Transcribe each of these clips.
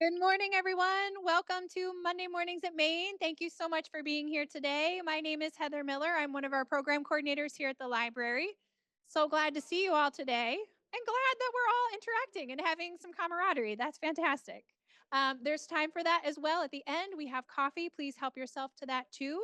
Good morning, everyone. Welcome to Monday Mornings at Maine. Thank you so much for being here today. My name is Heather Miller. I'm one of our program coordinators here at the library. So glad to see you all today and glad that we're all interacting and having some camaraderie. That's fantastic. There's time for that as well. At the end, we have coffee. Please help yourself to that too.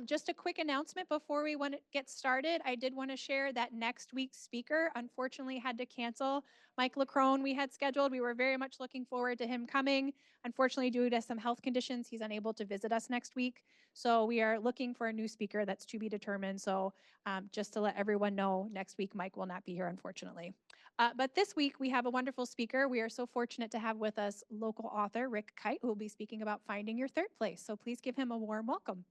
Just a quick announcement before we want to get started. I did want to share that next week's speaker unfortunately had to cancel. Mike Lacrone we had scheduled. We were very much looking forward to him coming. Unfortunately, due to some health conditions, he's unable to visit us next week. So we are looking for a new speaker. That's to be determined. So just to let everyone know, next week Mike will not be here, unfortunately. But this week we have a wonderful speaker. We are so fortunate to have with us local author Rick Kyte, who will be speaking about finding your third place. So please give him a warm welcome.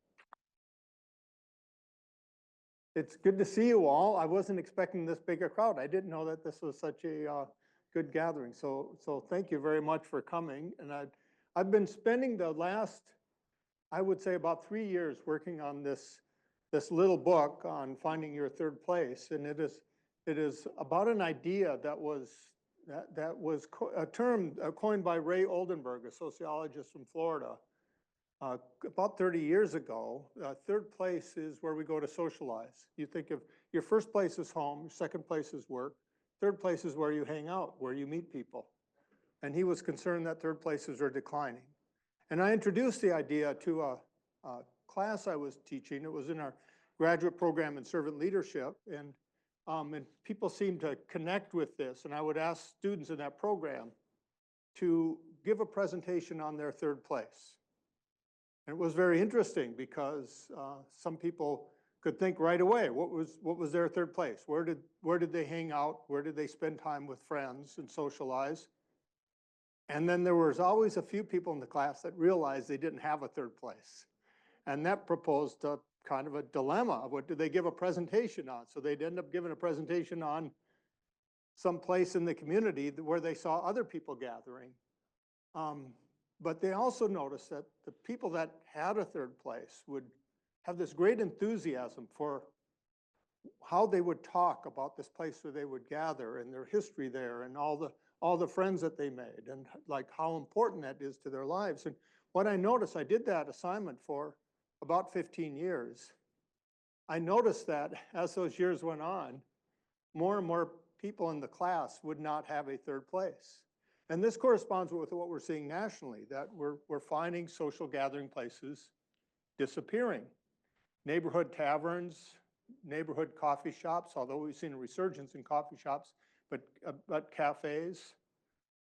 It's good to see you all. I wasn't expecting this big a crowd. I didn't know that this was such a good gathering. So thank you very much for coming. And I've been spending the last, I would say, about 3 years working on this little book on finding your third place. And it is about an idea that was a term coined by Ray Oldenburg, a sociologist from Florida. About 30 years ago, third place is where we go to socialize. You think of your first place is home, your second place is work, third place is where you hang out, where you meet people. And he was concerned that third places are declining. And I introduced the idea to a class I was teaching. It was in our graduate program in servant leadership. And people seemed to connect with this. And I would ask students in that program to give a presentation on their third place. And it was very interesting because some people could think right away, what was their third place? Where did they hang out? Where did they spend time with friends and socialize? And then there was always a few people in the class that realized they didn't have a third place. And that proposed a kind of a dilemma. What did they give a presentation on? So they'd end up giving a presentation on some place in the community where they saw other people gathering. But they also noticed that the people that had a third place would have this great enthusiasm for how they would talk about this place where they would gather and their history there and all the friends that they made and like how important that is to their lives. And what I noticed, I did that assignment for about 15 years. I noticed that as those years went on, more and more people in the class would not have a third place. And this corresponds with what we're seeing nationally, that we're finding social gathering places disappearing. Neighborhood taverns, neighborhood coffee shops, although we've seen a resurgence in coffee shops, but cafes,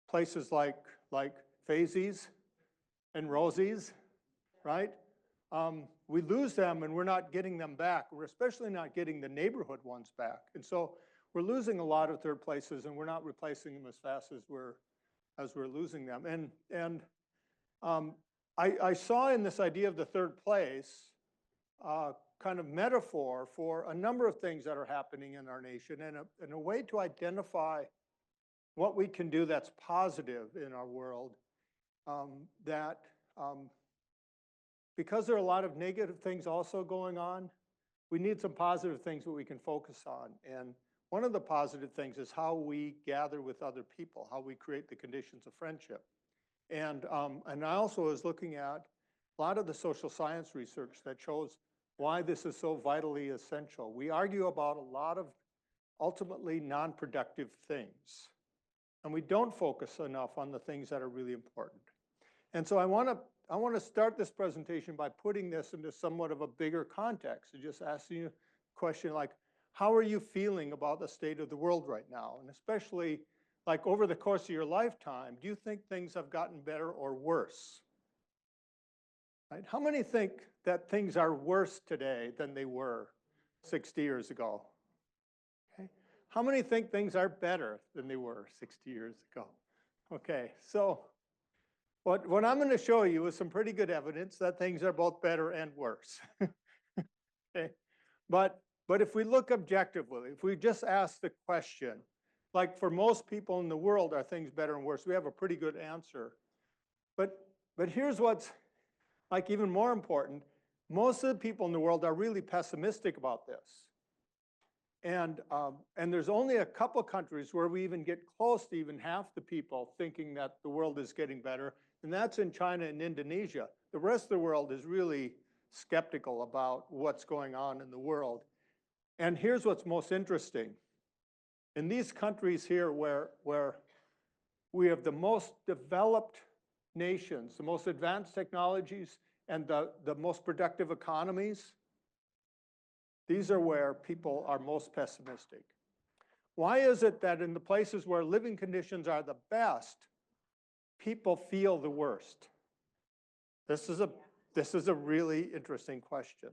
places like Fazie's and Rosie's, right? We lose them and we're not getting them back. We're especially not getting the neighborhood ones back. And so we're losing a lot of third places and we're not replacing them as fast as we're losing them. And I saw in this idea of the third place kind of metaphor for a number of things that are happening in our nation and a way to identify what we can do that's positive in our world, because there are a lot of negative things also going on, we need some positive things that we can focus on. And one of the positive things is how we gather with other people, how we create the conditions of friendship. And I also was looking at a lot of the social science research that shows why this is so vitally essential. We argue about a lot of ultimately non-productive things, and we don't focus enough on the things that are really important. And so I want to start this presentation by putting this into somewhat of a bigger context and just asking you a question like, how are you feeling about the state of the world right now? And especially like over the course of your lifetime, do you think things have gotten better or worse? Right? How many think that things are worse today than they were 60 years ago? Okay. How many think things are better than they were 60 years ago? Okay, so what I'm going to show you is some pretty good evidence that things are both better and worse. Okay, but if we look objectively, if we just ask the question, like for most people in the world, are things better and worse? We have a pretty good answer. But here's what's like even more important. Most of the people in the world are really pessimistic about this. And there's only a couple countries where we even get close to even half the people thinking that the world is getting better, and that's in China and Indonesia. The rest of the world is really skeptical about what's going on in the world. And here's what's most interesting. In these countries here where we have the most developed nations, the most advanced technologies, and the most productive economies, these are where people are most pessimistic. Why is it that in the places where living conditions are the best, people feel the worst? This is a really interesting question.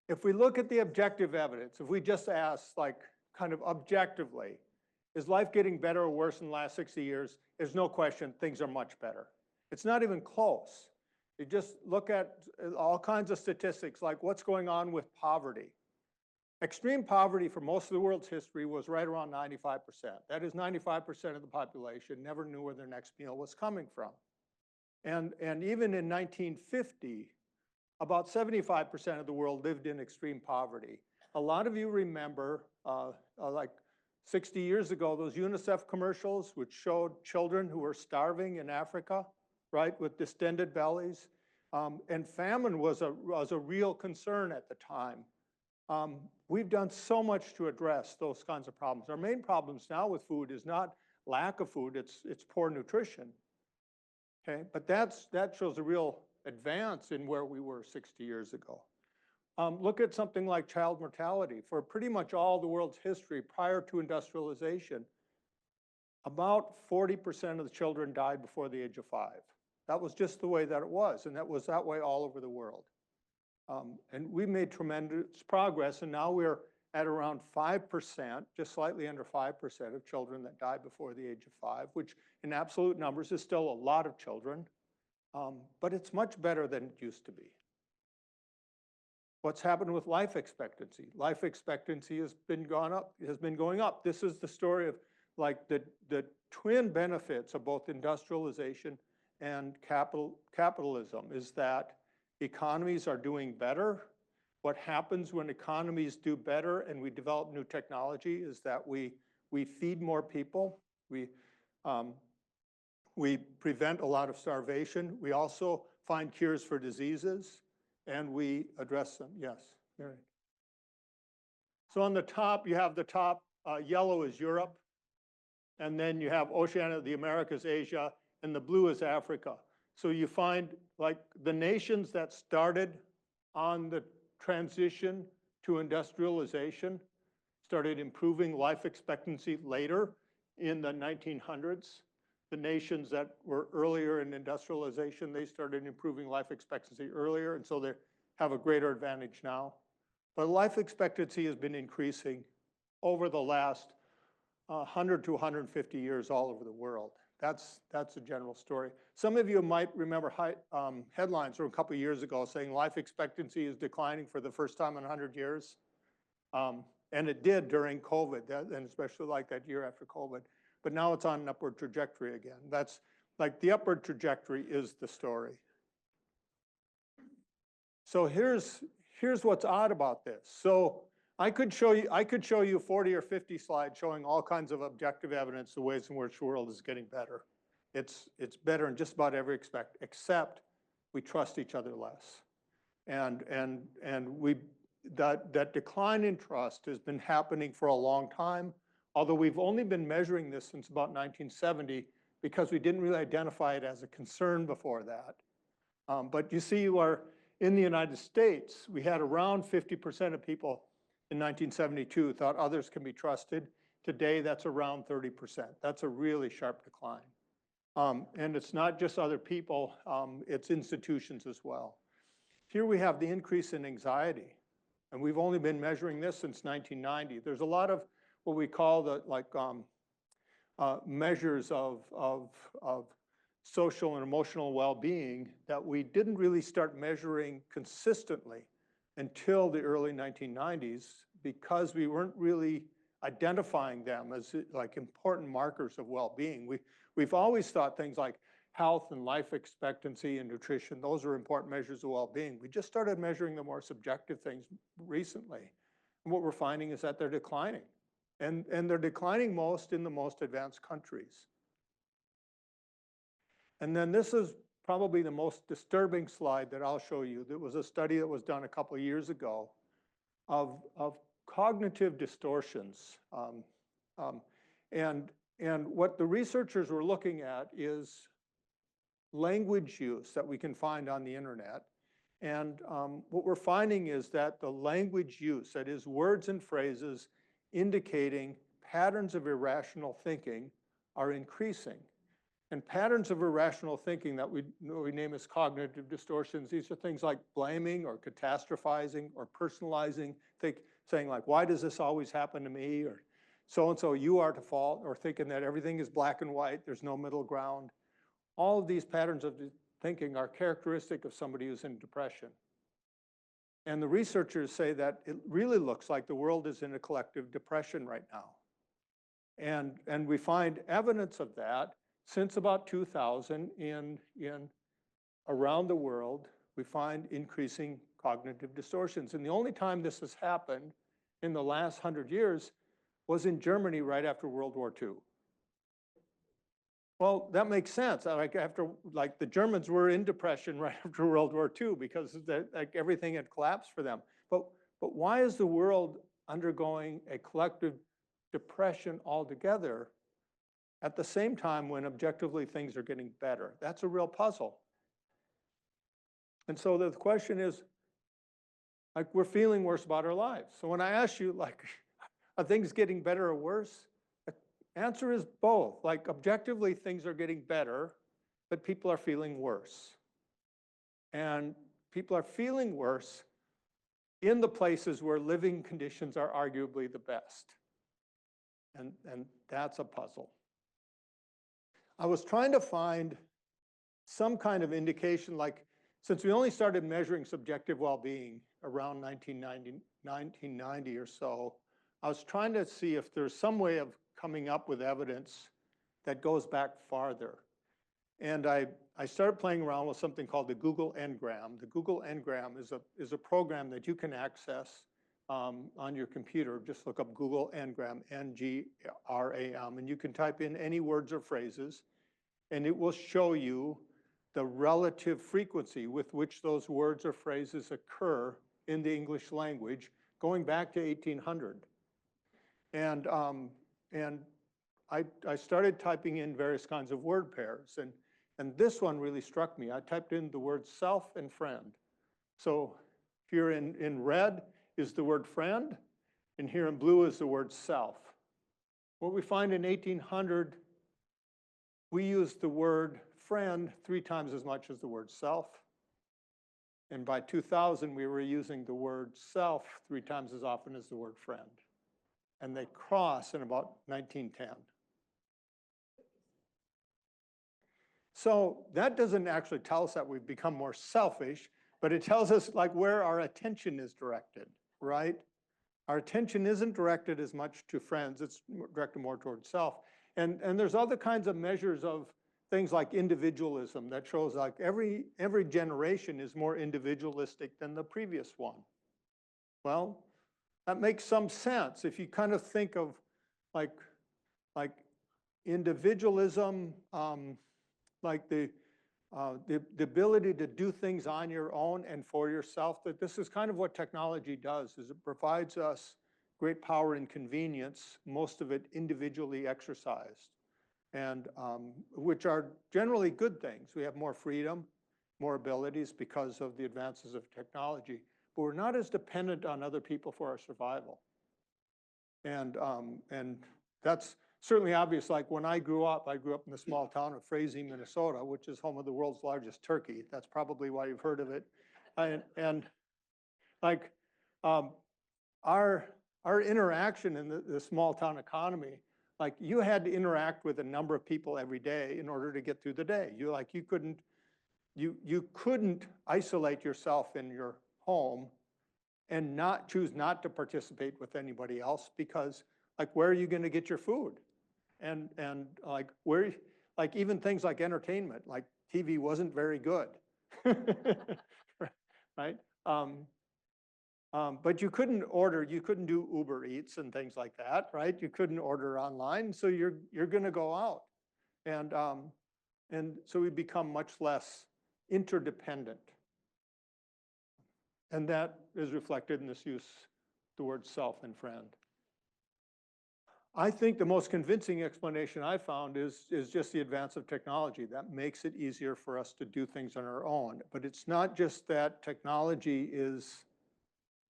If we look at the objective evidence, if we just ask, like, kind of objectively, is life getting better or worse in the last 60 years? There's no question things are much better. It's not even close. You just look at all kinds of statistics, like what's going on with poverty. Extreme poverty for most of the world's history was right around 95%. That is 95% of the population never knew where their next meal was coming from. And even in 1950, about 75% of the world lived in extreme poverty. A lot of you remember, like 60 years ago, those UNICEF commercials which showed children who were starving in Africa, right, with distended bellies. And famine was a real concern at the time. We've done so much to address those kinds of problems. Our main problems now with food is not lack of food, it's poor nutrition. Okay, but that shows a real advance in where we were 60 years ago. Look at something like child mortality. For pretty much all the world's history prior to industrialization, about 40% of the children died before the age of 5. That was just the way that it was, and that was that way all over the world. And we made tremendous progress, and now we're at around 5%, just slightly under 5% of children that die before the age of 5, which in absolute numbers is still a lot of children, but it's much better than it used to be. What's happened with life expectancy? Life expectancy has been going up. This is the story of like the twin benefits of both industrialization and capitalism is that economies are doing better. What happens when economies do better and we develop new technology is that we feed more people. We prevent a lot of starvation. We also find cures for diseases and we address them. Yes, Mary. So on the top, you have the top yellow is Europe, and then you have Oceania, the Americas, Asia, and the blue is Africa. So you find like the nations that started on the transition to industrialization started improving life expectancy later in the 1900s. The nations that were earlier in industrialization, they started improving life expectancy earlier, and so they have a greater advantage now. But life expectancy has been increasing over the last 100 to 150 years all over the world. That's a general story. Some of you might remember headlines from a couple of years ago saying life expectancy is declining for the first time in 100 years. And it did during COVID, and especially like that year after COVID. But now it's on an upward trajectory again. That's like the upward trajectory is the story. So here's what's odd about this. So I could show you 40 or 50 slides showing all kinds of objective evidence, the ways in which the world is getting better. It's better in just about every aspect, except we trust each other less. And that decline in trust has been happening for a long time, although we've only been measuring this since about 1970 because we didn't really identify it as a concern before that. But you see, in the United States, we had around 50% of people in 1972 thought others can be trusted. Today, that's around 30%. That's a really sharp decline. And it's not just other people, it's institutions as well. Here we have the increase in anxiety, and we've only been measuring this since 1990. There's a lot of what we call the measures of social and emotional well-being that we didn't really start measuring consistently until the early 1990s because we weren't really identifying them as like important markers of well-being. We've always thought things like health and life expectancy and nutrition. Those are important measures of well-being. We just started measuring the more subjective things recently. And what we're finding is that they're declining. And they're declining most in the most advanced countries. And then this is probably the most disturbing slide that I'll show you. There was a study that was done a couple of years ago of cognitive distortions. And what the researchers were looking at is language use that we can find on the internet. And what we're finding is that the language use, that is words and phrases indicating patterns of irrational thinking, are increasing. And patterns of irrational thinking that we name as cognitive distortions, these are things like blaming or catastrophizing or personalizing, saying like, why does this always happen to me? Or so-and-so, you are to fault, or thinking that everything is black and white, there's no middle ground. All of these patterns of thinking are characteristic of somebody who's in depression. And the researchers say that it really looks like the world is in a collective depression right now. And we find evidence of that since about 2000 in around the world. We find increasing cognitive distortions. And the only time this has happened in the last 100 years was in Germany right after World War II. Well, that makes sense. Like the Germans were in depression right after World War II because everything had collapsed for them. But why is the world undergoing a collective depression altogether at the same time when objectively things are getting better? That's a real puzzle. And so the question is, like, we're feeling worse about our lives. So when I ask you, like, are things getting better or worse? The answer is both. Like, objectively, things are getting better, but people are feeling worse. And people are feeling worse in the places where living conditions are arguably the best. And that's a puzzle. I was trying to find some kind of indication, like, since we only started measuring subjective well-being around 1990 or so, I was trying to see if there's some way of coming up with evidence that goes back farther. And I started playing around with something called the Google Ngram. The Google Ngram is a program that you can access on your computer. Just look up Google Ngram, N-G-R-A-M, and you can type in any words or phrases, and it will show you the relative frequency with which those words or phrases occur in the English language going back to 1800. And I started typing in various kinds of word pairs, and this one really struck me. I typed in the word self and friend. So here in red is the word friend, and here in blue is the word self. What we find in 1800, we used the word friend 3 times as much as the word self. And by 2000, we were using the word self 3 times as often as the word friend. And they cross in about 1910. So that doesn't actually tell us that we've become more selfish, but it tells us like where our attention is directed, right? Our attention isn't directed as much to friends, it's directed more towards self. And there's other kinds of measures of things like individualism that shows like every generation is more individualistic than the previous one. Well, that makes some sense if you kind of think of like individualism, like the ability to do things on your own and for yourself. That this is kind of what technology does, is it provides us great power and convenience, most of it individually exercised, and which are generally good things. We have more freedom, more abilities because of the advances of technology, but we're not as dependent on other people for our survival. And that's certainly obvious. Like when I grew up in the small town of Frazee, Minnesota, which is home of the world's largest turkey. That's probably why you've heard of it. And like our interaction in the small town economy, like you had to interact with a number of people every day in order to get through the day. You couldn't isolate yourself in your home and choose not to participate with anybody else, because like where are you going to get your food? And like like even things like entertainment, like TV wasn't very good, right? But you couldn't do Uber Eats and things like that, right? You couldn't order online, so you're going to go out, and so we become much less interdependent, and that is reflected in this use the word self and friend. I think the most convincing explanation I found is just the advance of technology. That makes it easier for us to do things on our own. But it's not just that technology is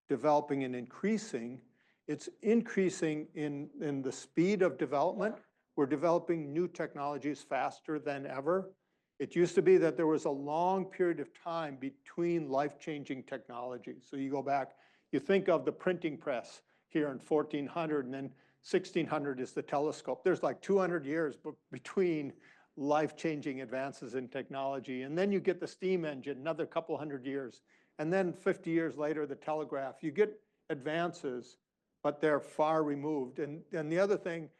developing and increasing, it's increasing in the speed of development. We're developing new technologies faster than ever. It used to be that there was a long period of time between life-changing technologies. So you go back, you think of the printing press here in 1400, and then 1600 is the telescope. There's like 200 years between life-changing advances in technology. And then you get the steam engine, another couple hundred years. And then 50 years later, the telegraph. You get advances, but they're far removed. And the other thing,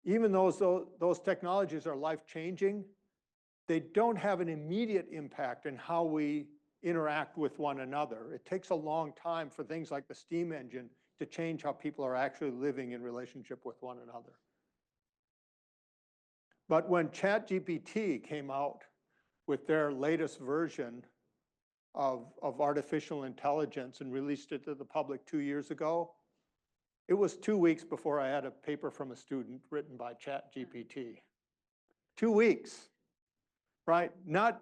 even those technologies are life-changing, they don't have an immediate impact in how we interact with one another. It takes a long time for things like the steam engine to change how people are actually living in relationship with one another. But when ChatGPT came out with their latest version of artificial intelligence and released it to the public 2 years ago, it was 2 weeks before I had a paper from a student written by ChatGPT. 2 weeks, right? Not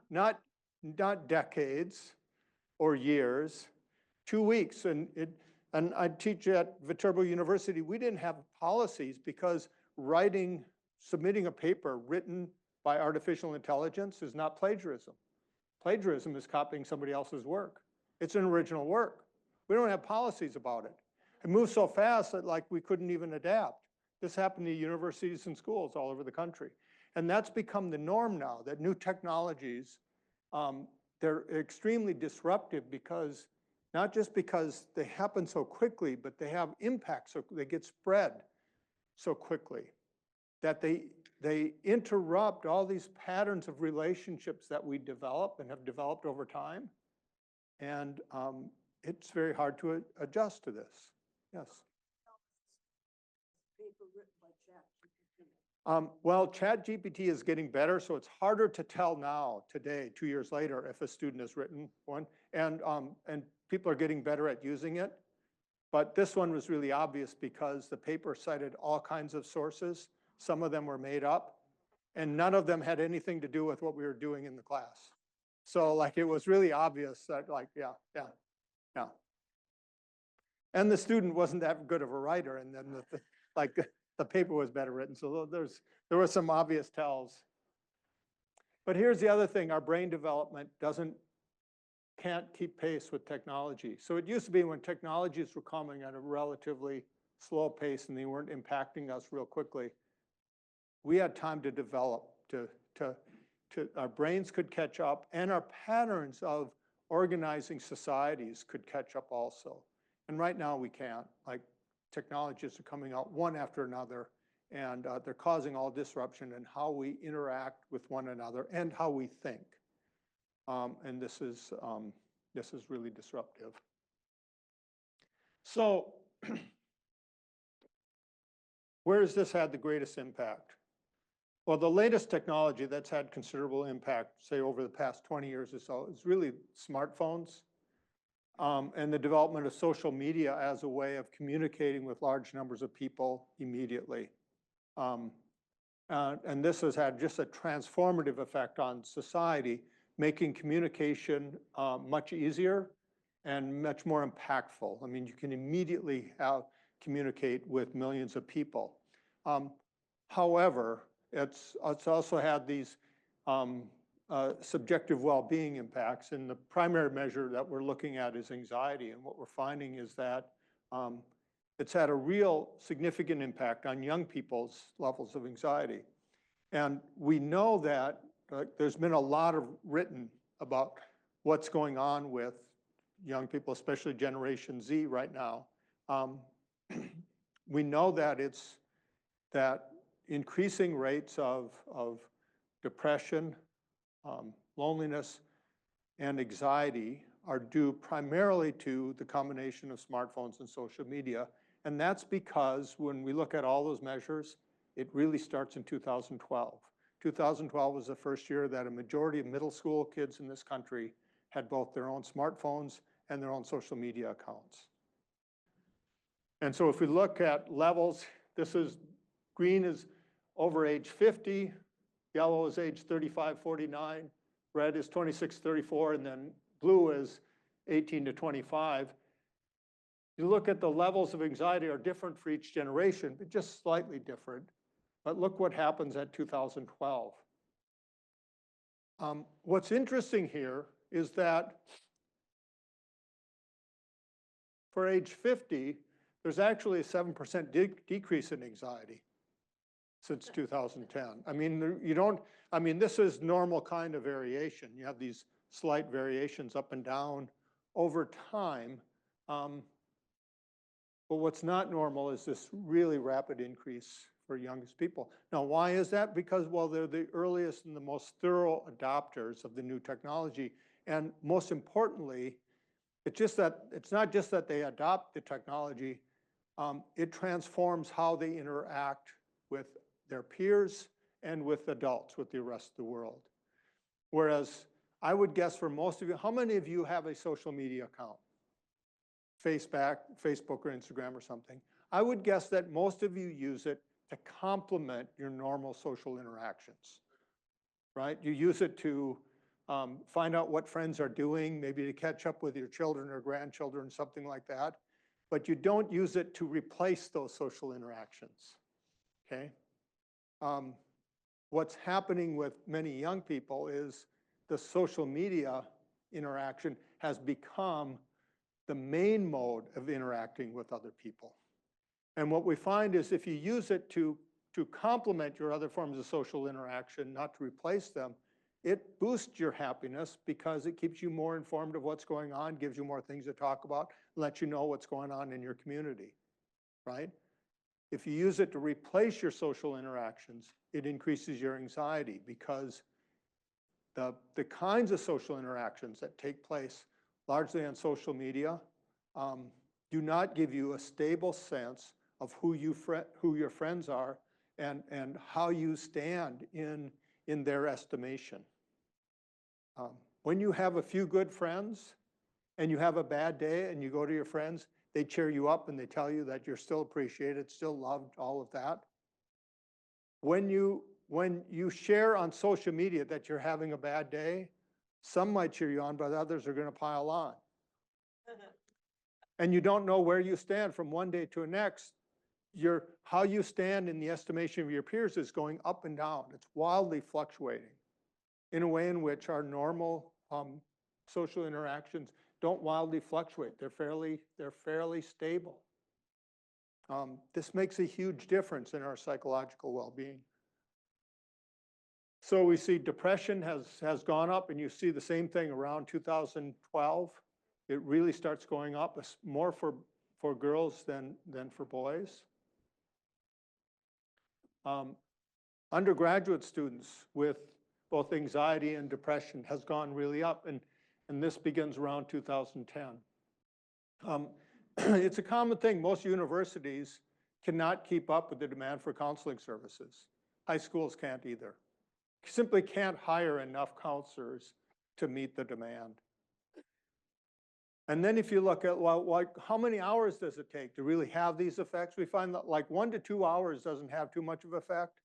decades or years, 2 weeks. And I teach at Viterbo University. We didn't have policies because submitting a paper written by artificial intelligence is not plagiarism. Plagiarism is copying somebody else's work. It's an original work. We don't have policies about it. It moves so fast that like we couldn't even adapt. This happened to universities and schools all over the country. And that's become the norm now, that new technologies, they're extremely disruptive because, not just because they happen so quickly, but they have impact, so they get spread so quickly that they interrupt all these patterns of relationships that we develop and have developed over time. And it's very hard to adjust to this. Yes. Paper written by ChatGPT. Well, ChatGPT is getting better, so it's harder to tell now, today, 2 years later, if a student has written one. And people are getting better at using it. But this one was really obvious because the paper cited all kinds of sources. Some of them were made up, and none of them had anything to do with what we were doing in the class. So like it was really obvious that like, yeah. And the student wasn't that good of a writer, and then the paper was better written. So there were some obvious tells. But here's the other thing, our brain development can't keep pace with technology. So it used to be when technologies were coming at a relatively slow pace and they weren't impacting us real quickly, we had time to develop, our brains could catch up, and our patterns of organizing societies could catch up also. And right now we can't. Like technologies are coming out one after another, and they're causing all disruption in how we interact with one another and how we think. And this is really disruptive. So where has this had the greatest impact? Well, the latest technology that's had considerable impact, say over the past 20 years or so, is really smartphones and the development of social media as a way of communicating with large numbers of people immediately. And this has had just a transformative effect on society, making communication much easier and much more impactful. I mean, you can immediately communicate with millions of people. However, it's also had these subjective well-being impacts, and the primary measure that we're looking at is anxiety. And what we're finding is that it's had a real significant impact on young people's levels of anxiety. And we know that there's been a lot written about what's going on with young people, especially Generation Z right now. We know that increasing rates of depression, loneliness, and anxiety are due primarily to the combination of smartphones and social media. And that's because when we look at all those measures, it really starts in 2012. 2012 was the first year that a majority of middle school kids in this country had both their own smartphones and their own social media accounts. And so if we look at levels, this is green is over age 50, yellow is age 35, 49, red is 26, 34, and then blue is 18 to 25. You look at the levels of anxiety are different for each generation, but just slightly different. But look what happens at 2012. What's interesting here is that for age 50, there's actually a 7% decrease in anxiety since 2010. I mean, this is normal kind of variation. You have these slight variations up and down over time. But what's not normal is this really rapid increase for youngest people. Now, why is that? Because, well, they're the earliest and the most thorough adopters of the new technology. And most importantly, it's not just that they adopt the technology, it transforms how they interact with their peers and with adults, with the rest of the world. Whereas I would guess for most of you, how many of you have a social media account? Facebook or Instagram or something. I would guess that most of you use it to complement your normal social interactions, right? You use it to find out what friends are doing, maybe to catch up with your children or grandchildren, something like that. But you don't use it to replace those social interactions, okay? What's happening with many young people is the social media interaction has become the main mode of interacting with other people. And what we find is if you use it to complement your other forms of social interaction, not to replace them, it boosts your happiness because it keeps you more informed of what's going on, gives you more things to talk about, lets you know what's going on in your community, right? If you use it to replace your social interactions, it increases your anxiety because the kinds of social interactions that take place largely on social media do not give you a stable sense of who your friends are and how you stand in their estimation. When you have a few good friends and you have a bad day and you go to your friends, they cheer you up and they tell you that you're still appreciated, still loved, all of that. When you share on social media that you're having a bad day, some might cheer you on, but others are going to pile on. And you don't know where you stand from one day to the next. How you stand in the estimation of your peers is going up and down. It's wildly fluctuating in a way in which our normal social interactions don't wildly fluctuate. They're fairly stable. This makes a huge difference in our psychological well-being. So we see depression has gone up, and you see the same thing around 2012. It really starts going up, more for girls than for boys. Undergraduate students with both anxiety and depression has gone really up, and this begins around 2010. It's a common thing. Most universities cannot keep up with the demand for counseling services. High schools can't either. Simply can't hire enough counselors to meet the demand. And then if you look at, well, how many hours does it take to really have these effects? We find that like 1 to 2 hours doesn't have too much of effect.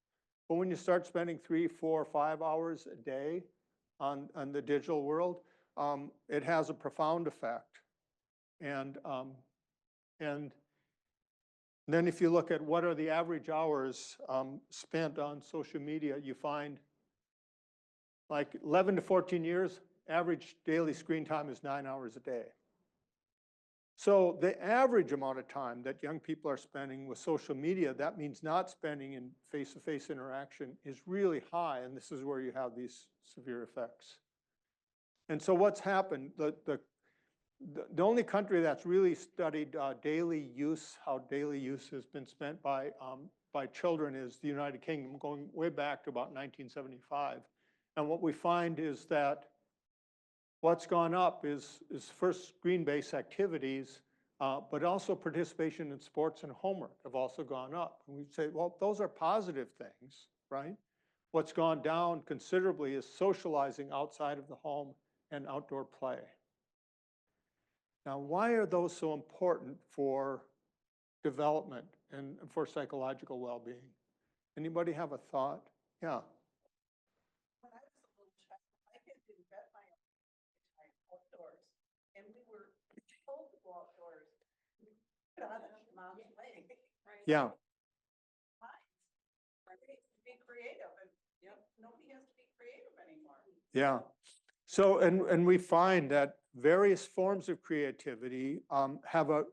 But when you start spending 3, 4, 5 hours a day on the digital world, it has a profound effect. And then if you look at what are the average hours spent on social media, you find like 11 to 14 years, average daily screen time is 9 hours a day. So the average amount of time that young people are spending with social media, that means not spending in face-to-face interaction, is really high, and this is where you have these severe effects. And so what's happened, the only country that's really studied daily use, how daily use has been spent by by children is the United Kingdom, going way back to about 1975. And what we find is that what's gone up is first screen-based activities, but also participation in sports and homework have also gone up. And we say, well, those are positive things, right? What's gone down considerably is socializing outside of the home and outdoor play. Now, why are those so important for development and for psychological well-being? Anybody have a thought? Yeah. When I was a little child, I had to vet my own time outdoors, and we were told to go outdoors. We put on mom's leg. Right. Yeah. Minds, right? To be creative, and nobody has to be creative anymore. Yeah. So, and we find that various forms of creativity have a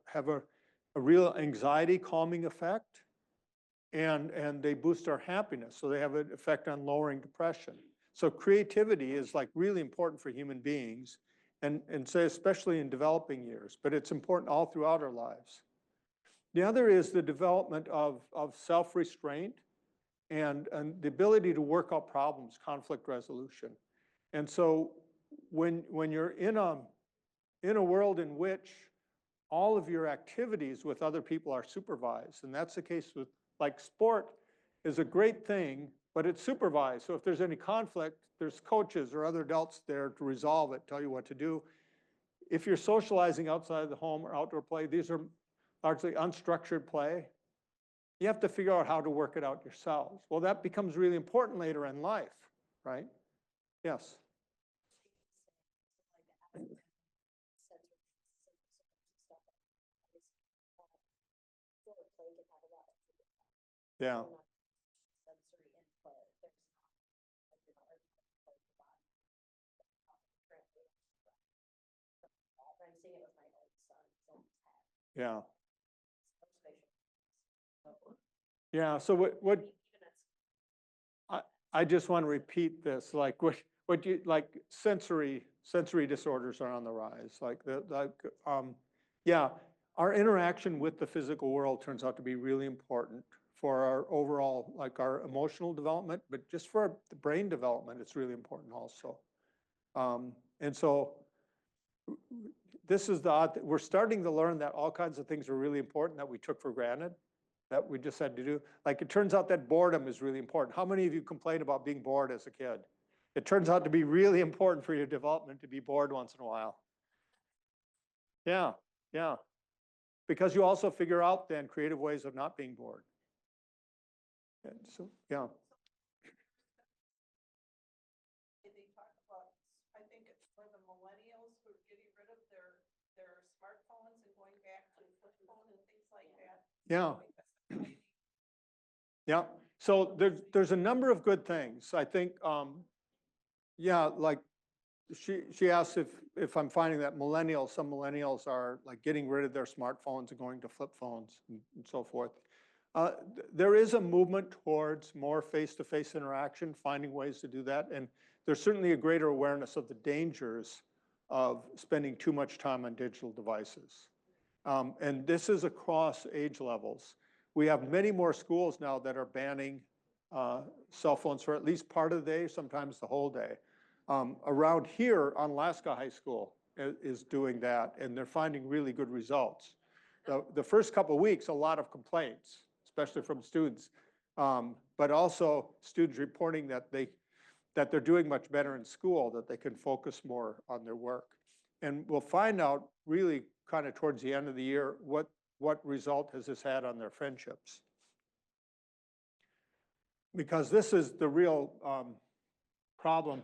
real anxiety calming effect, and they boost our happiness. So they have an effect on lowering depression. So creativity is like really important for human beings, and say especially in developing years, but it's important all throughout our lives. The other is the development of self-restraint and the ability to work out problems, conflict resolution. And so when you're in a world in which all of your activities with other people are supervised, and that's the case with, like, sport is a great thing, but it's supervised. So if there's any conflict, there's coaches or other adults there to resolve it, tell you what to do. If you're socializing outside the home or outdoor play, these are largely unstructured play. You have to figure out how to work it out yourselves. Well, that becomes really important later in life, right? Yes. Yeah. Yeah. Yeah. So what I just want to repeat this, like what you like sensory disorders are on the rise. Yeah, our interaction with the physical world turns out to be really important for our overall, like our emotional development, but just for the brain development, it's really important also. And so this is the odd thing. We're starting to learn that all kinds of things are really important that we took for granted, that we just had to do. Like it turns out that boredom is really important. How many of you complain about being bored as a kid? It turns out to be really important for your development to be bored once in a while. Yeah, yeah. Because you also figure out then creative ways of not being bored. And so, yeah. They talk about, I think it's for the millennials who are getting rid of their smartphones and going back to flip phone and things like that. Yeah. Yeah. So there's a number of good things. I think, yeah, like she asked if I'm finding that some millennials are like getting rid of their smartphones and going to flip phones and so forth. There is a movement towards more face-to-face interaction, finding ways to do that. And there's certainly a greater awareness of the dangers of spending too much time on digital devices. And this is across age levels. We have many more schools now that are banning cell phones for at least part of the day, sometimes the whole day. Around here, Alaska High School is doing that, and they're finding really good results. The first couple of weeks, a lot of complaints, especially from students, but also students reporting that they're doing much better in school, that they can focus more on their work. And we'll find out really kind of towards the end of the year what result has this had on their friendships. Because this is the real problem.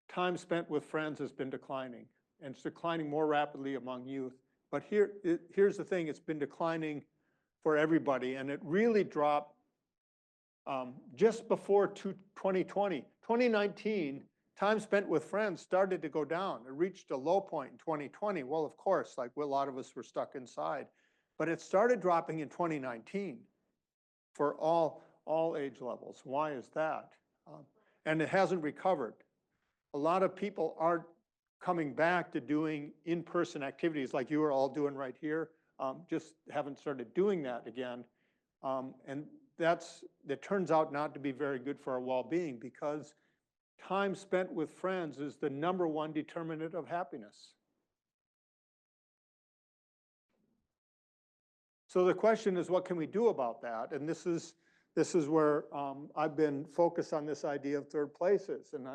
Time spent with friends has been declining, and it's declining more rapidly among youth. But here's the thing, it's been declining for everybody, and it really dropped just before 2020. 2019, time spent with friends started to go down. It reached a low point in 2020. Well, of course, like a lot of us were stuck inside. But it started dropping in 2019 for all age levels. Why is that? And it hasn't recovered. A lot of people aren't coming back to doing in-person activities like you are all doing right here. Just haven't started doing that again. And that turns out not to be very good for our well-being, because time spent with friends is the #1 determinant of happiness. So the question is, what can we do about that? And this is where I've been focused on this idea of third places. And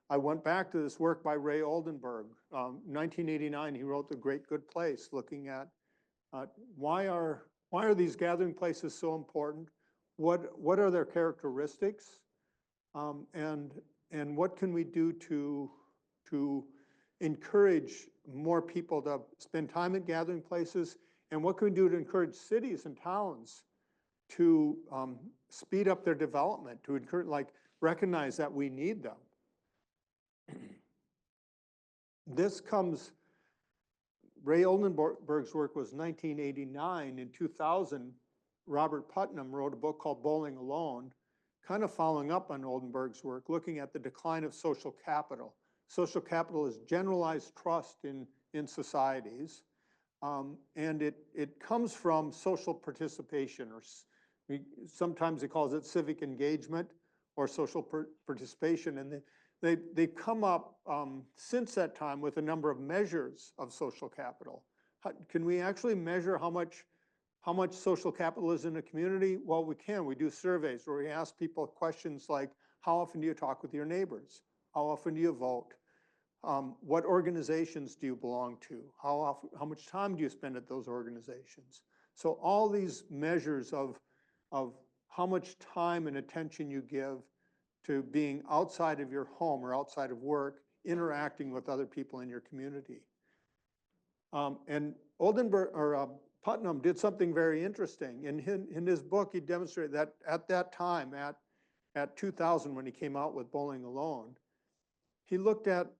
I went back to this work by Ray Oldenburg. 1989, he wrote The Great Good Place, looking at why are these gathering places so important? What are their characteristics? And what can we do to encourage more people to spend time at gathering places? And what can we do to encourage cities and towns to speed up their development, to encourage, like, recognize that we need them? This comes, Ray Oldenburg's work was 1989. In 2000, Robert Putnam wrote a book called Bowling Alone, kind of following up on Oldenburg's work, looking at the decline of social capital. Social capital is generalized trust in societies. And it comes from social participation, or sometimes he calls it civic engagement or social participation. And they've come up since that time with a number of measures of social capital. Can we actually measure how much social capital is in a community? Well, we can. We do surveys where we ask people questions like, how often do you talk with your neighbors? How often do you vote? What organizations do you belong to? How much time do you spend at those organizations? So all these measures of how much time and attention you give to being outside of your home or outside of work, interacting with other people in your community. And Oldenburg, or Putnam, did something very interesting. In his book, he demonstrated that at that time, at 2000, when he came out with Bowling Alone, he looked at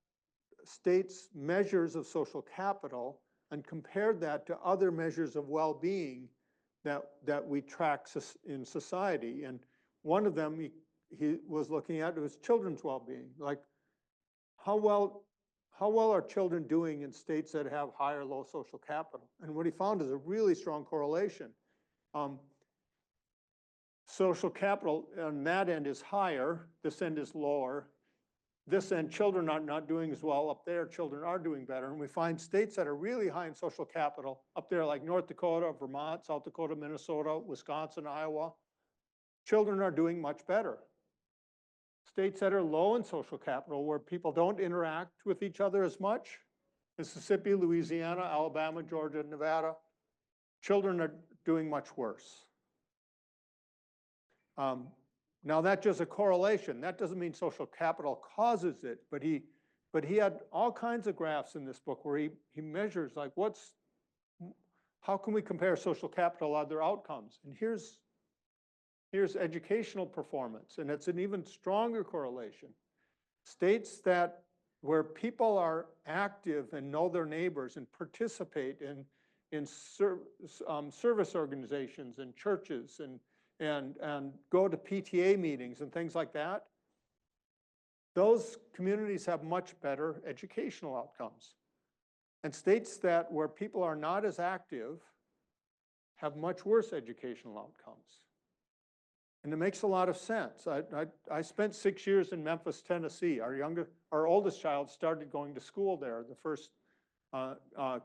states' measures of social capital and compared that to other measures of well-being that we track in society. And one of them he was looking at was children's well-being. Like, how well are children doing in states that have high or low social capital? And what he found is a really strong correlation. Social capital on that end is higher, this end is lower. This end, children are not doing as well. Up there, children are doing better. And we find states that are really high in social capital, up there like North Dakota, Vermont, South Dakota, Minnesota, Wisconsin, Iowa, children are doing much better. States that are low in social capital, where people don't interact with each other as much, Mississippi, Louisiana, Alabama, Georgia, Nevada, children are doing much worse. Now that's just a correlation. That doesn't mean social capital causes it, but he had all kinds of graphs in this book where he measures, like, how can we compare social capital to other outcomes? And here's educational performance, and it's an even stronger correlation. States where people are active and know their neighbors and participate in service organizations and churches and go to PTA meetings and things like that, those communities have much better educational outcomes. And states where people are not as active have much worse educational outcomes. And it makes a lot of sense. I spent 6 years in Memphis, Tennessee. Our oldest child started going to school there, the first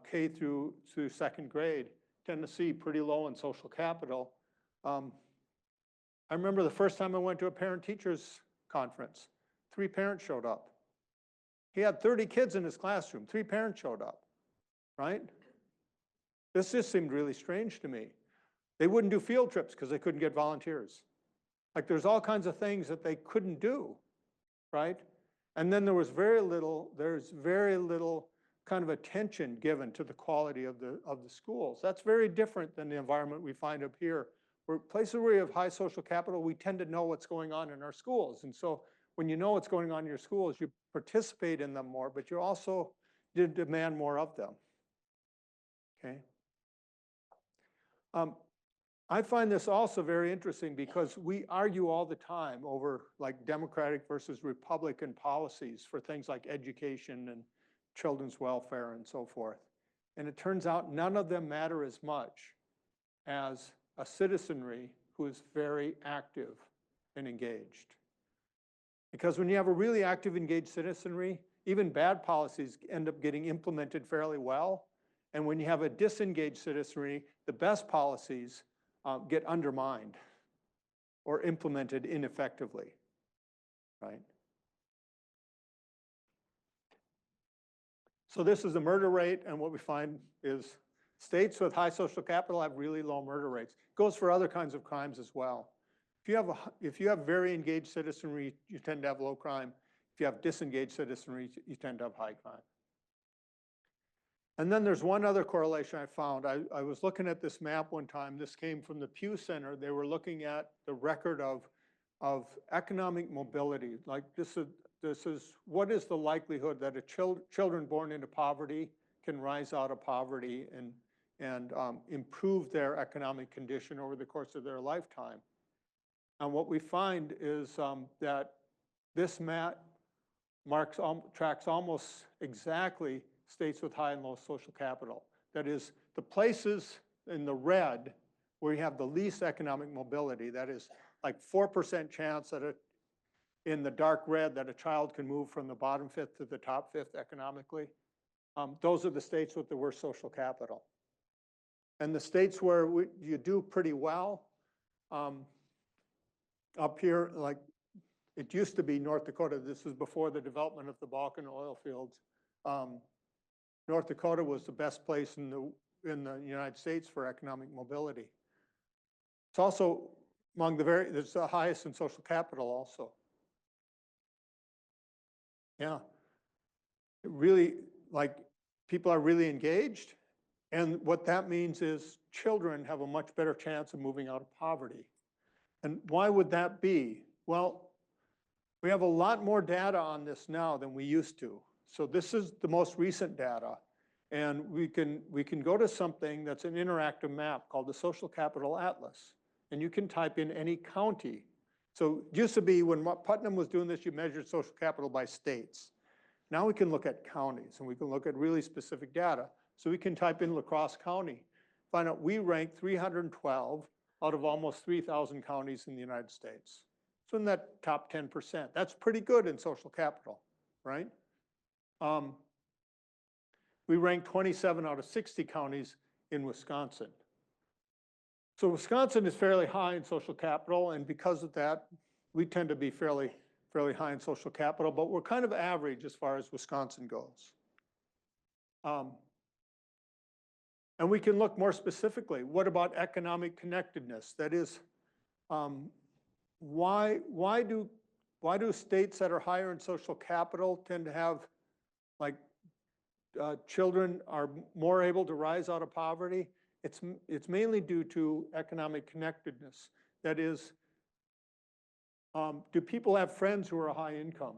K through second grade. Tennessee, pretty low in social capital. I remember the first time I went to a parent-teachers conference, 3 parents showed up. He had 30 kids in his classroom, 3 parents showed up, right? This just seemed really strange to me. They wouldn't do field trips because they couldn't get volunteers. Like, there's all kinds of things that they couldn't do, right? And then there's very little kind of attention given to the quality of the schools. That's very different than the environment we find up here. Places where you have high social capital, we tend to know what's going on in our schools. And so when you know what's going on in your schools, you participate in them more, but you also demand more of them, okay? I find this also very interesting because we argue all the time over, like, Democratic versus Republican policies for things like education and children's welfare and so forth. And it turns out none of them matter as much as a citizenry who is very active and engaged. Because when you have a really active, engaged citizenry, even bad policies end up getting implemented fairly well. And when you have a disengaged citizenry, the best policies get undermined or implemented ineffectively, right? So this is the murder rate, and what we find is states with high social capital have really low murder rates. It goes for other kinds of crimes as well. If you have very engaged citizenry, you tend to have low crime. If you have disengaged citizenry, you tend to have high crime. And then there's one other correlation I found. I was looking at this map one time. This came from the Pew Center. They were looking at the record of economic mobility. Like this is what is the likelihood that children born into poverty can rise out of poverty and improve their economic condition over the course of their lifetime. And what we find is that this map tracks almost exactly states with high and low social capital. That is, the places in the red where you have the least economic mobility, that is like 4% chance that in the dark red that a child can move from the bottom fifth to the top fifth economically. Those are the states with the worst social capital. And the states where you do pretty well, up here, like it used to be North Dakota. This was before the development of the Balkan oil fields. North Dakota was the best place in the United States for economic mobility. It's also among it's the highest in social capital also. Yeah, it really, like, people are really engaged, and what that means is children have a much better chance of moving out of poverty. And why would that be? Well, we have a lot more data on this now than we used to. So this is the most recent data. And we can go to something that's an interactive map called the Social Capital Atlas. And you can type in any county. So it used to be when Putnam was doing this, you measured social capital by states. Now we can look at counties, and we can look at really specific data. So we can type in La Crosse County, find out we rank 312 out of almost 3,000 counties in the United States. So in that top 10%, that's pretty good in social capital, right? We rank 27 out of 60 counties in Wisconsin. So Wisconsin is fairly high in social capital, and because of that, we tend to be fairly high in social capital, but we're kind of average as far as Wisconsin goes. And we can look more specifically, what about economic connectedness? That is, why do states that are higher in social capital tend to have, like, children are more able to rise out of poverty? It's mainly due to economic connectedness. That is, do people have friends who are high income?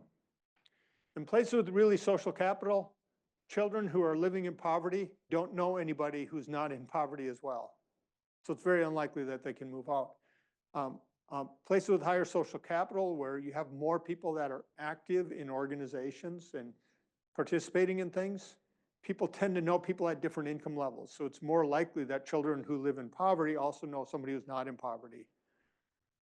In places with really social capital, children who are living in poverty don't know anybody who's not in poverty as well. So it's very unlikely that they can move out. Places with higher social capital where you have more people that are active in organizations and participating in things, people tend to know people at different income levels. So it's more likely that children who live in poverty also know somebody who's not in poverty.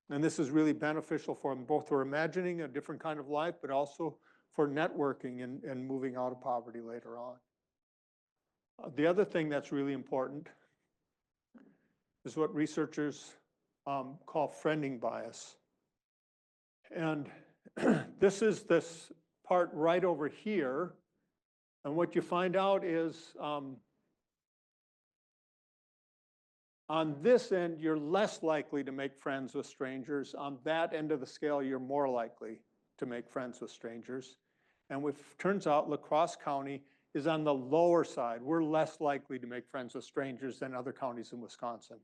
And this is really beneficial for them, both for imagining a different kind of life, but also for networking and moving out of poverty later on. The other thing that's really important is what researchers call friending bias. And this is this part right over here. And what you find out is on this end, you're less likely to make friends with strangers. On that end of the scale, you're more likely to make friends with strangers. And it turns out La Crosse County is on the lower side. We're less likely to make friends with strangers than other counties in Wisconsin.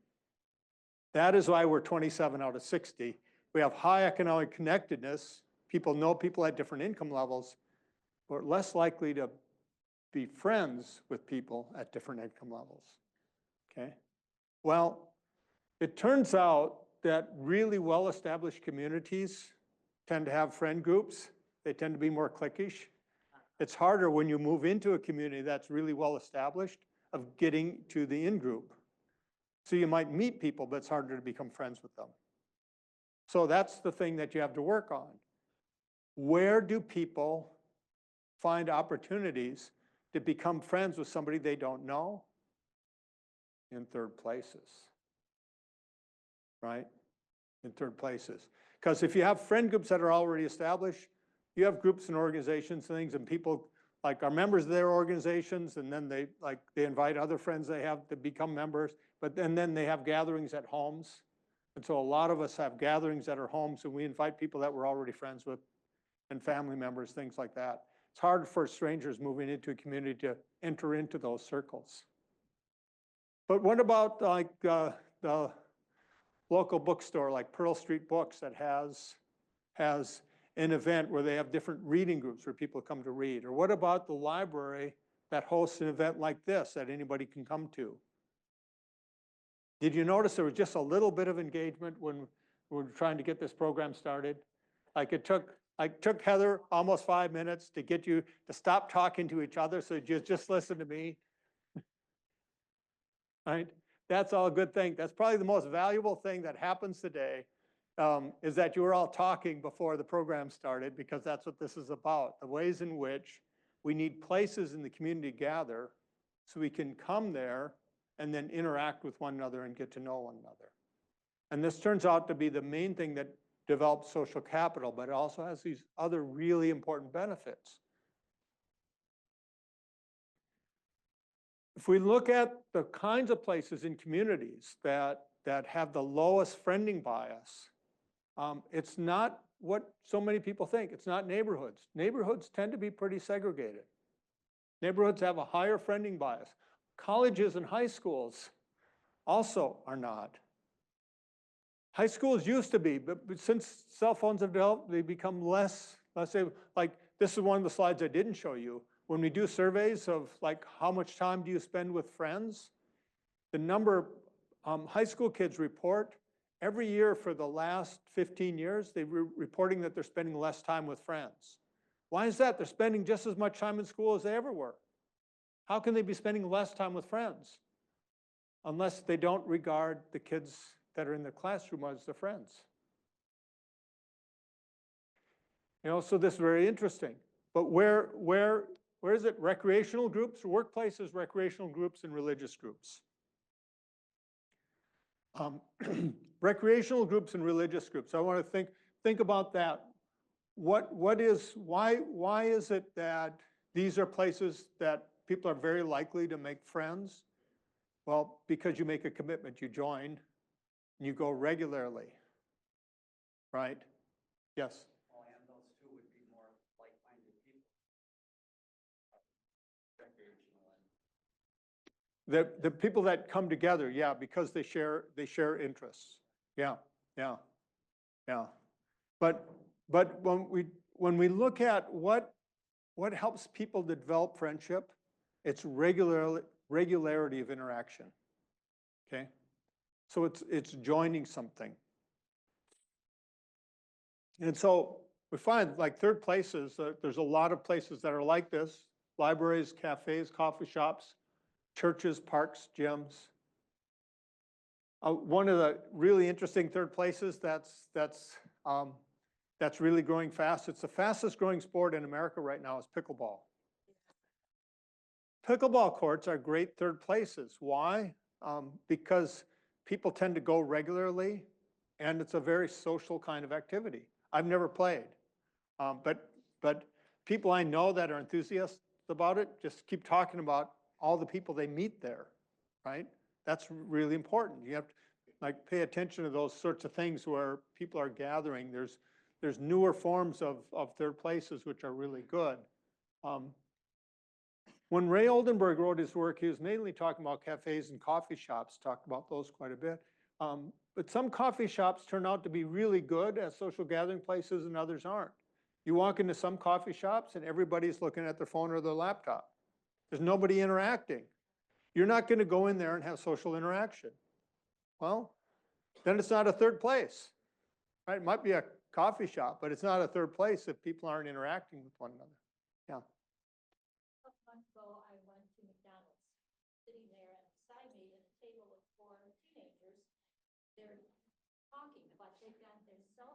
That is why we're 27 out of 60. We have high economic connectedness. People know people at different income levels. We're less likely to be friends with people at different income levels, okay? Well, it turns out that really well-established communities tend to have friend groups. They tend to be more cliquish. It's harder when you move into a community that's really well-established of getting to the in-group. So you might meet people, but it's harder to become friends with them. So that's the thing that you have to work on. Where do people find opportunities to become friends with somebody they don't know? In third places, right? In third places. Because if you have friend groups that are already established, you have groups and organizations and things, and people like are members of their organizations, and then they invite other friends they have to become members, but then they have gatherings at homes. And so a lot of us have gatherings at our homes, and we invite people that we're already friends with and family members, things like that. It's hard for strangers moving into a community to enter into those circles. But what about like the local bookstore like Pearl Street Books that has an event where they have different reading groups where people come to read? Or what about the library that hosts an event like this that anybody can come to? Did you notice there was just a little bit of engagement when we were trying to get this program started? Like it took Heather almost 5 minutes to get you to stop talking to each other so you just listen to me. Right? That's all a good thing. That's probably the most valuable thing that happens today, is that you were all talking before the program started, because that's what this is about. The ways in which we need places in the community to gather so we can come there and then interact with one another and get to know one another. And this turns out to be the main thing that develops social capital, but it also has these other really important benefits. If we look at the kinds of places in communities that have the lowest friending bias, it's not what so many people think. It's not neighborhoods. Neighborhoods tend to be pretty segregated. Neighborhoods have a higher friending bias. Colleges and high schools also are not. High schools used to be, but since cell phones have developed, they become less, let's say, like this is one of the slides I didn't show you. When we do surveys of like how much time do you spend with friends, the number high school kids report every year for the last 15 years, they're reporting that they're spending less time with friends. Why is that? They're spending just as much time in school as they ever were. How can they be spending less time with friends? Unless they don't regard the kids that are in the classroom as their friends. You know, so this is very interesting. But where is it? Recreational groups, workplaces, recreational groups, and religious groups. Recreational groups and religious groups. I want to think about that. Why is it that these are places that people are very likely to make friends? Well, because you make a commitment, you join, and you go regularly, right? Yes. Oh, and those two would be more like-minded people. Recreational and The people that come together, yeah, because they share interests. Yeah, yeah, yeah. But when we look at what helps people to develop friendship, it's regularity of interaction. Okay, so it's joining something. And so we find like third places, there's a lot of places that are like this: libraries, cafes, coffee shops, churches, parks, gyms. One of the really interesting third places that's really growing fast. It's the fastest growing sport in America right now is pickleball. Pickleball courts are great third places. Why? Because people tend to go regularly, and it's a very social kind of activity. I've never played, but people I know that are enthusiasts about it just keep talking about all the people they meet there, right? That's really important. You have to like pay attention to those sorts of things where people are gathering. There's newer forms of third places which are really good. When Ray Oldenburg wrote his work, he was mainly talking about cafes and coffee shops, talked about those quite a bit. But some coffee shops turn out to be really good as social gathering places and others aren't. You walk into some coffee shops and everybody's looking at their phone or their laptop. There's nobody interacting. You're not going to go in there and have social interaction. Well, then it's not a third place, right? It might be a coffee shop, but it's not a third place if people aren't interacting with one another. Yeah. A month ago, I went to McDonald's, sitting there and beside me at a table of four teenagers. They're talking, but they've got their cell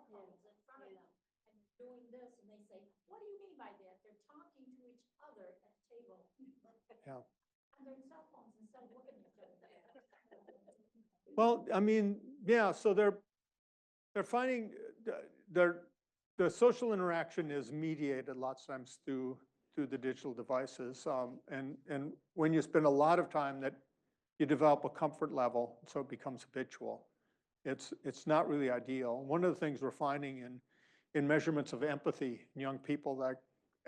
say, what do you mean by that? They're talking to each other at the table. Yeah. On their cell phones instead of looking at each other. Well, I mean, yeah, so they're finding, they're, the social interaction is mediated lots of times through the digital devices. And when you spend a lot of time, that you develop a comfort level, so it becomes habitual. It's not really ideal. One of the things we're finding in measurements of empathy in young people, that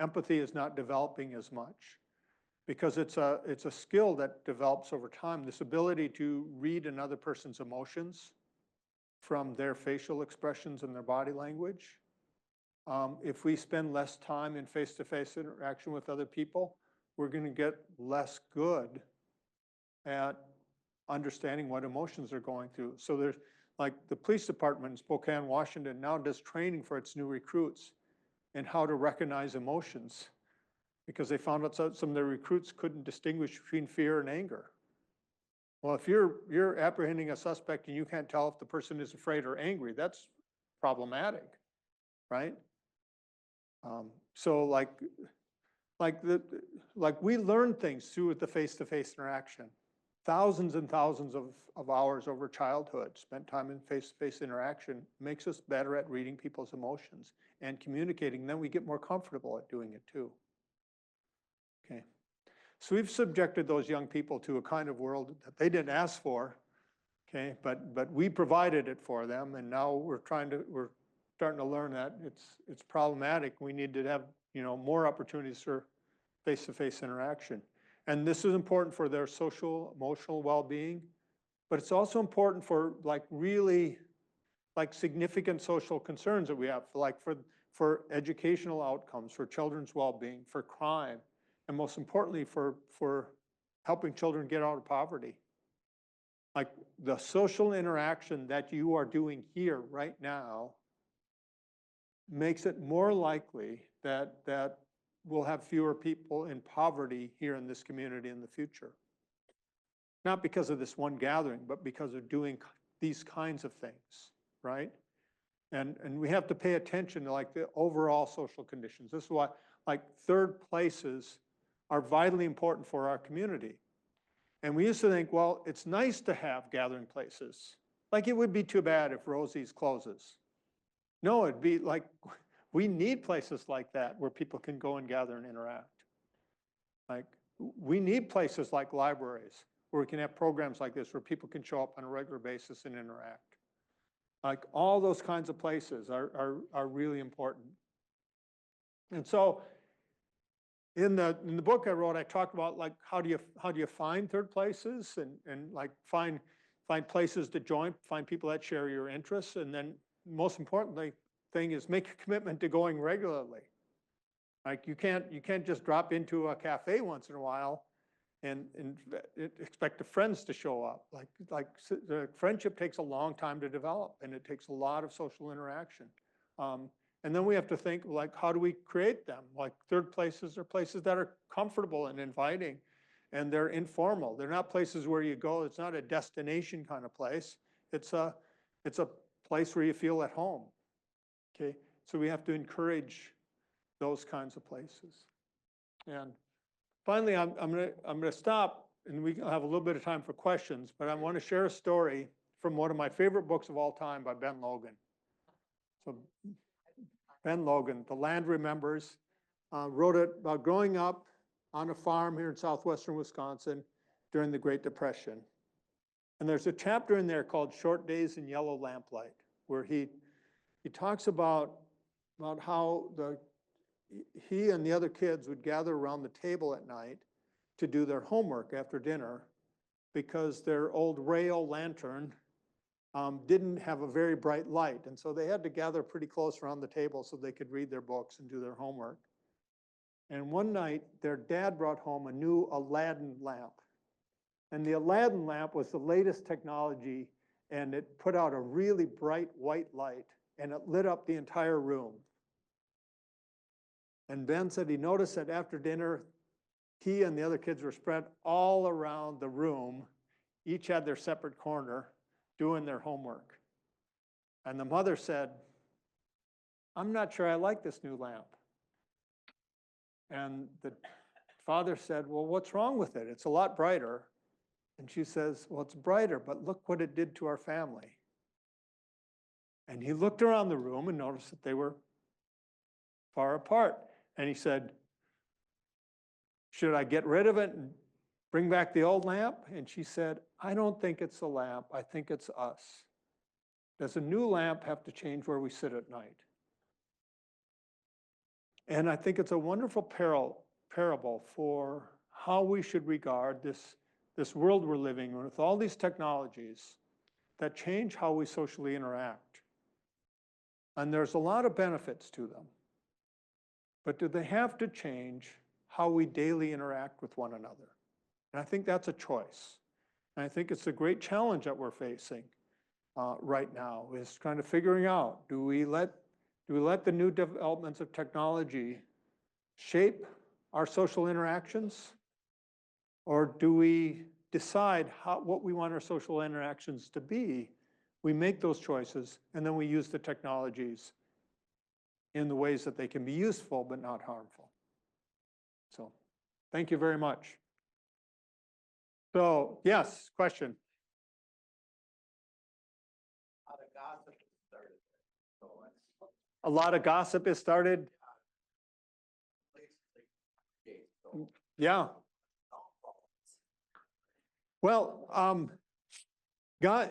empathy is not developing as much, because it's a skill that develops over time. This ability to read another person's emotions from their facial expressions and their body language. If we spend less time in face-to-face interaction with other people, we're going to get less good at understanding what emotions they're going through. So there's, like, the police department in Spokane, Washington now does training for its new recruits in how to recognize emotions, because they found out some of their recruits couldn't distinguish between fear and anger. Well, if you're apprehending a suspect and you can't tell if the person is afraid or angry, that's problematic, right? So like we learn things through the face-to-face interaction. Thousands and thousands of hours over childhood spent time in face-to-face interaction makes us better at reading people's emotions and communicating. Then we get more comfortable at doing it too. Okay. So we've subjected those young people to a kind of world that they didn't ask for, okay, but we provided it for them, and now we're starting to learn that it's problematic. We need to have, more opportunities for face-to-face interaction. And this is important for their social, emotional well-being, but it's also important for really significant social concerns that we have, for educational outcomes, for children's well-being, for crime, and most importantly, for helping children get out of poverty. Like the social interaction that you are doing here right now makes it more likely that we'll have fewer people in poverty here in this community in the future. Not because of this one gathering, but because of doing these kinds of things, right? And we have to pay attention to the overall social conditions. This is why third places are vitally important for our community. And we used to think, well, it's nice to have gathering places. Like, it would be too bad if Rosie's closes. No, it'd be like, we need places like that where people can go and gather and interact. Like, we need places like libraries where we can have programs like this where people can show up on a regular basis and interact. Like, all those kinds of places are really important. And so in the book I wrote, I talked about how do you find third places and find places to join, find people that share your interests, and then most importantly thing is make a commitment to going regularly. Like, you can't just drop into a cafe once in a while and expect the friends to show up. The friendship takes a long time to develop, and it takes a lot of social interaction. And then we have to think, how do we create them? Like, third places are places that are comfortable and inviting, and they're informal. They're not places where you go. It's not a destination kind of place. It's a place where you feel at home. Okay, so we have to encourage those kinds of places. And finally, I'm gonna stop, and we have a little bit of time for questions. But I want to share a story from one of my favorite books of all time by Ben Logan. So Ben Logan, The Land Remembers, wrote it about growing up on a farm here in southwestern Wisconsin during the Great Depression. And there's a chapter in there called Short Days in Yellow Lamplight, where he talks about how he and the other kids would gather around the table at night to do their homework after dinner, because their old rail lantern didn't have a very bright light. And so they had to gather pretty close around the table so they could read their books and do their homework. And one night, their dad brought home a new Aladdin lamp. And the Aladdin lamp was the latest technology, and it put out a really bright white light, and it lit up the entire room. And Ben said he noticed that after dinner, he and the other kids were spread all around the room, each had their separate corner, doing their homework. And the mother said, "I'm not sure I like this new lamp." And the father said, well, what's wrong with it? It's a lot brighter. And she says, well, it's brighter, but look what it did to our family. And he looked around the room and noticed that they were far apart. And he said, should I get rid of it and bring back the old lamp? And she said, I don't think it's the lamp. I think it's us. Does a new lamp have to change where we sit at night? And I think it's a wonderful parable for how we should regard this world we're living in with all these technologies that change how we socially interact. And there's a lot of benefits to them. But do they have to change how we daily interact with one another? And I think that's a choice. And I think it's a great challenge that we're facing right now, is kind of figuring out, do we let the new developments of technology shape our social interactions? Or do we decide what we want our social interactions to be? We make those choices, and then we use the technologies in the ways that they can be useful but not harmful. So, thank you very much. So, yes, question. How the gossip started. So it's A lot of gossip is started. places like Kyte, so Yeah. Well,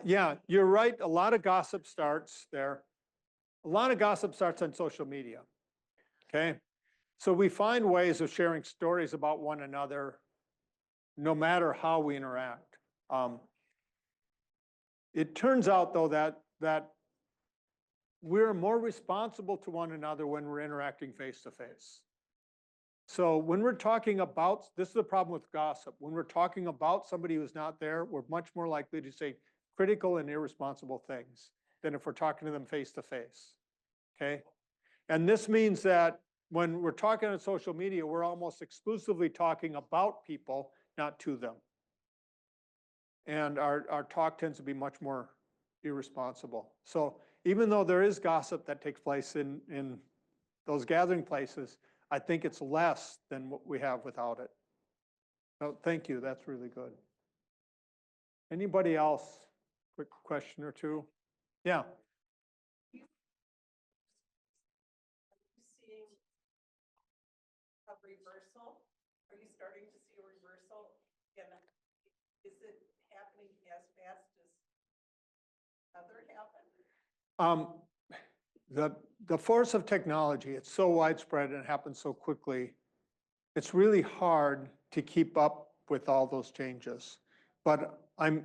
yeah, you're right. A lot of gossip starts there. A lot of gossip starts on social media. Okay. So we find ways of sharing stories about one another, no matter how we interact. It turns out, though, that we're more responsible to one another when we're interacting face to face. So when we're talking about, this is the problem with gossip. When we're talking about somebody who's not there, we're much more likely to say critical and irresponsible things than if we're talking to them face to face. Okay. And this means that when we're talking on social media, we're almost exclusively talking about people, not to them. And our talk tends to be much more irresponsible. So even though there is gossip that takes place in those gathering places, I think it's less than what we have without it. So thank you, that's really good. Anybody else? Quick question or two? Yeah. Are you seeing a reversal? Are you starting to see a reversal? And is it happening as fast as other happened? The force of technology, it's so widespread and it happens so quickly. It's really hard to keep up with all those changes. But I'm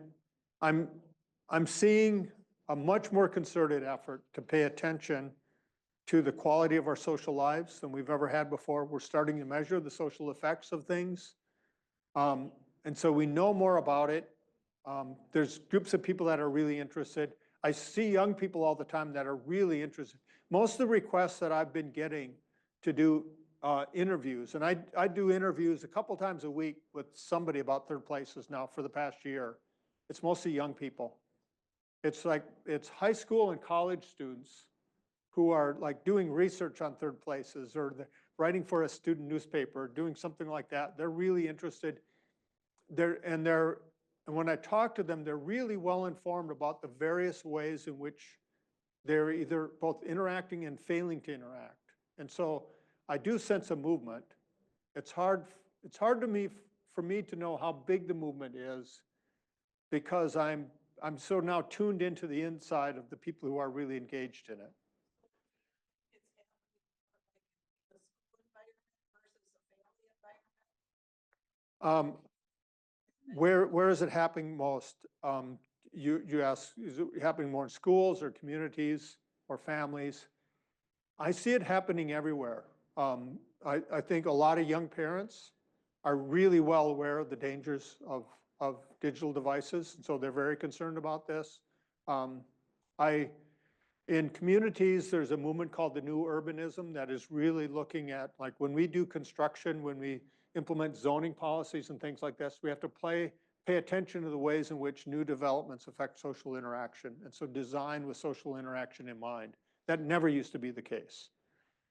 seeing a much more concerted effort to pay attention to the quality of our social lives than we've ever had before. We're starting to measure the social effects of things. And so we know more about it. There's groups of people that are really interested. I see young people all the time that are really interested. Most of the requests that I've been getting to do interviews, and I do interviews a couple times a week with somebody about third places now for the past year. It's mostly young people. It's high school and college students who are like doing research on third places, or writing for a student newspaper, doing something like that. They're really interested. And when I talk to them, they're really well informed about the various ways in which they're either both interacting and failing to interact. And so I do sense a movement. It's hard for me to know how big the movement is, because I'm so now tuned into the inside of the people who are really engaged in it. It's happening more like in the school environment versus a family environment? Where is it happening most? You ask, is it happening more in schools or communities or families? I see it happening everywhere. I think a lot of young parents are really well aware of the dangers of digital devices, and so they're very concerned about this. In communities, there's a movement called the New Urbanism that is really looking at, like, when we do construction, when we implement zoning policies and things like this, we have to pay attention to the ways in which new developments affect social interaction. And so design with social interaction in mind. That never used to be the case.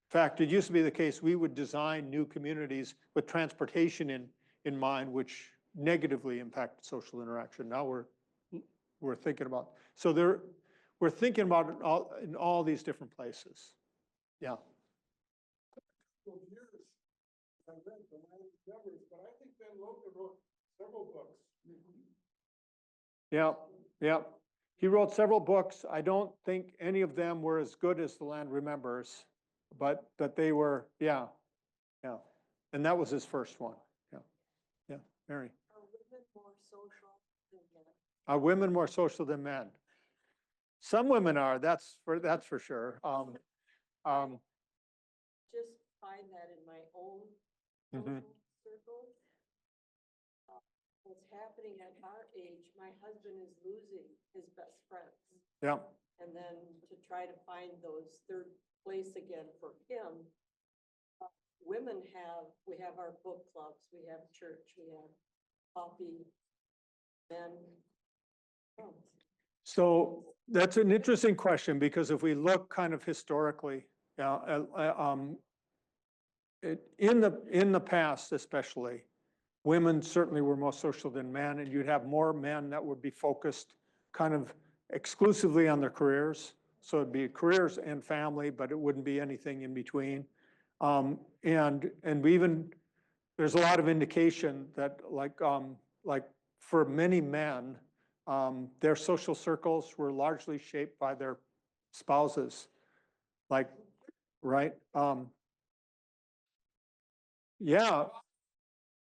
fact, it used to be the case, we would design new communities with transportation in mind, which negatively impacted social interaction. Now we're thinking about, so we're thinking about it all, in all these different places. Yeah. Of years, I read the land numbers, but I think Ben Logan wrote several books. Yeah, yeah. He wrote several books. I don't think any of them were as good as The Land Remembers, but they were, yeah, yeah. And that was his first one. Yeah, yeah. Mary. Are women more social than men? Are women more social than men? Some women are, that's for sure. Just find that in my own Mhm. social circles. What's happening at our age, my husband is losing his best friends. Yeah, And then to try to find those third place again for him. Women we have our book clubs, we have church, we have coffee, men. Oh, so that's an interesting question, because if we look kind of historically, yeah, in the past especially, women certainly were more social than men, and you'd have more men that would be focused kind of exclusively on their careers. So it'd be careers and family, but it wouldn't be anything in between. And we even, there's a lot of indication that like for many men, their social circles were largely shaped by their spouses, like, right? Yeah,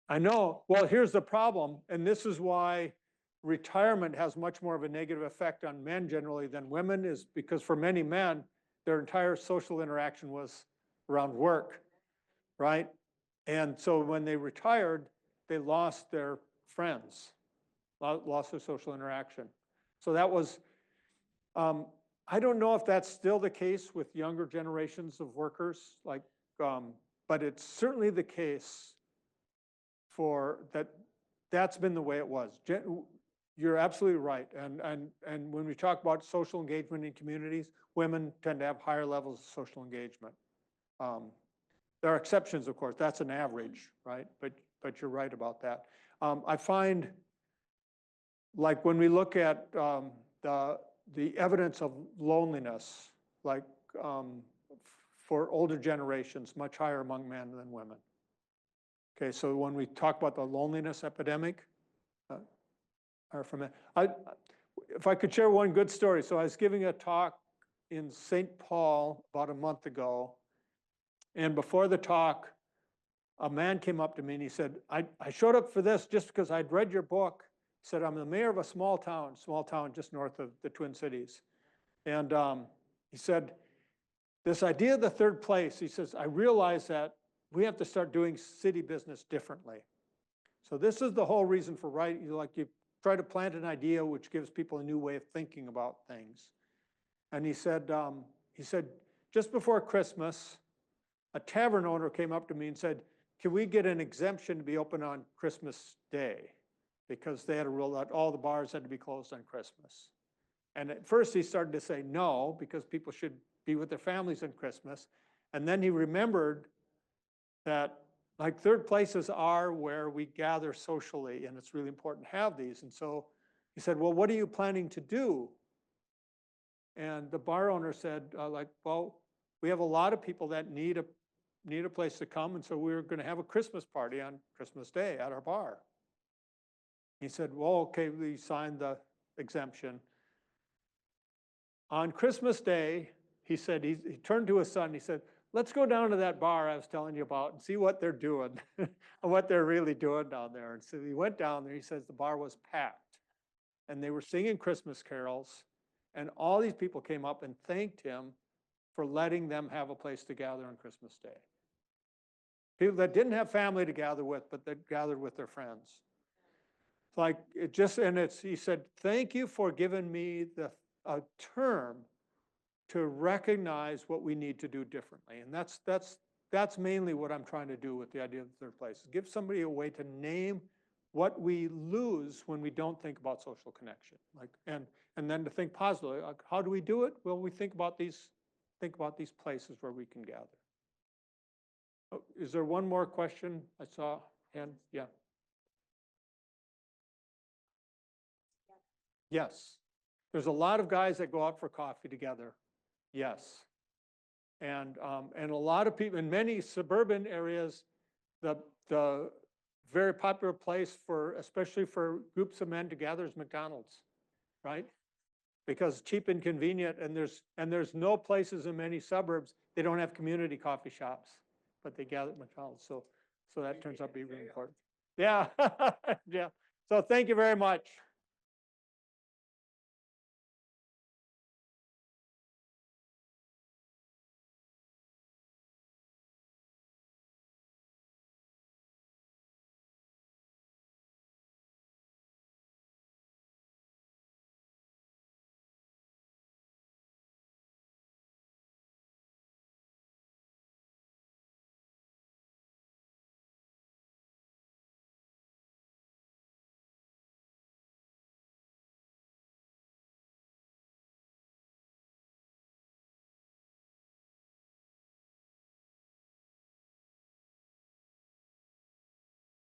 I know. Well, here's the problem, and this is why retirement has much more of a negative effect on men generally than women, is because for many men, their entire social interaction was around work, right? And so when they retired, they lost their friends, lost their social interaction. So that was, I don't know if that's still the case with younger generations of workers, like, but it's certainly the case for that. That's been the way it was. You're absolutely right. And when we talk about social engagement in communities, women tend to have higher levels of social engagement. There are exceptions, of course. That's an average, right? But you're right about that. I find, like when we look at the evidence of loneliness, like for older generations, much higher among men than women. Okay, so when we talk about the loneliness epidemic, if I could share one good story. So I was giving a talk in St. Paul about a month ago, and before the talk, a man came up to me and he said, I showed up for this just because I'd read your book. He said, I'm the mayor of a small town just north of the Twin Cities. And he said, this idea of the third place, he says, I realize that we have to start doing city business differently. So this is the whole reason for writing, like you try to plant an idea which gives people a new way of thinking about things. And he said, just before Christmas, a tavern owner came up to me and said, can we get an exemption to be open on Christmas Day? Because they had a rule that all the bars had to be closed on Christmas. And at first he started to say no, because people should be with their families on Christmas. And then he remembered that like third places are where we gather socially, and it's really important to have these. And so he said, well, what are you planning to do? And the bar owner said, well, we have a lot of people that need a place to come, and so we're going to have a Christmas party on Christmas Day at our bar. He said, well, okay, we signed the exemption. On Christmas Day, he said, he turned to his son, and he said, let's go down to that bar I was telling you about and see what they're doing and what they're really doing down there. And so he went down there. He says the bar was packed and they were singing Christmas carols, and all these people came up and thanked him for letting them have a place to gather on Christmas Day. People that didn't have family to gather with, but that gathered with their friends. Like it just, and he said, thank you for giving me a term to recognize what we need to do differently. And that's mainly what I'm trying to do with the idea of the third place. Give somebody a way to name what we lose when we don't think about social connection. Like, and then to think positively, like, how do we do it? Well, we think about these places where we can gather. Oh, is there one more question? I saw, and, yeah. Yes. There's a lot of guys that go out for coffee together. Yes. And a lot of people in many suburban areas, the very popular place for, especially for groups of men to gather is McDonald's, right? Because cheap and convenient, and there's no places in many suburbs, they don't have community coffee shops, but they gather at McDonald's. So that turns out to be really important. Yeah, yeah. So thank you very much.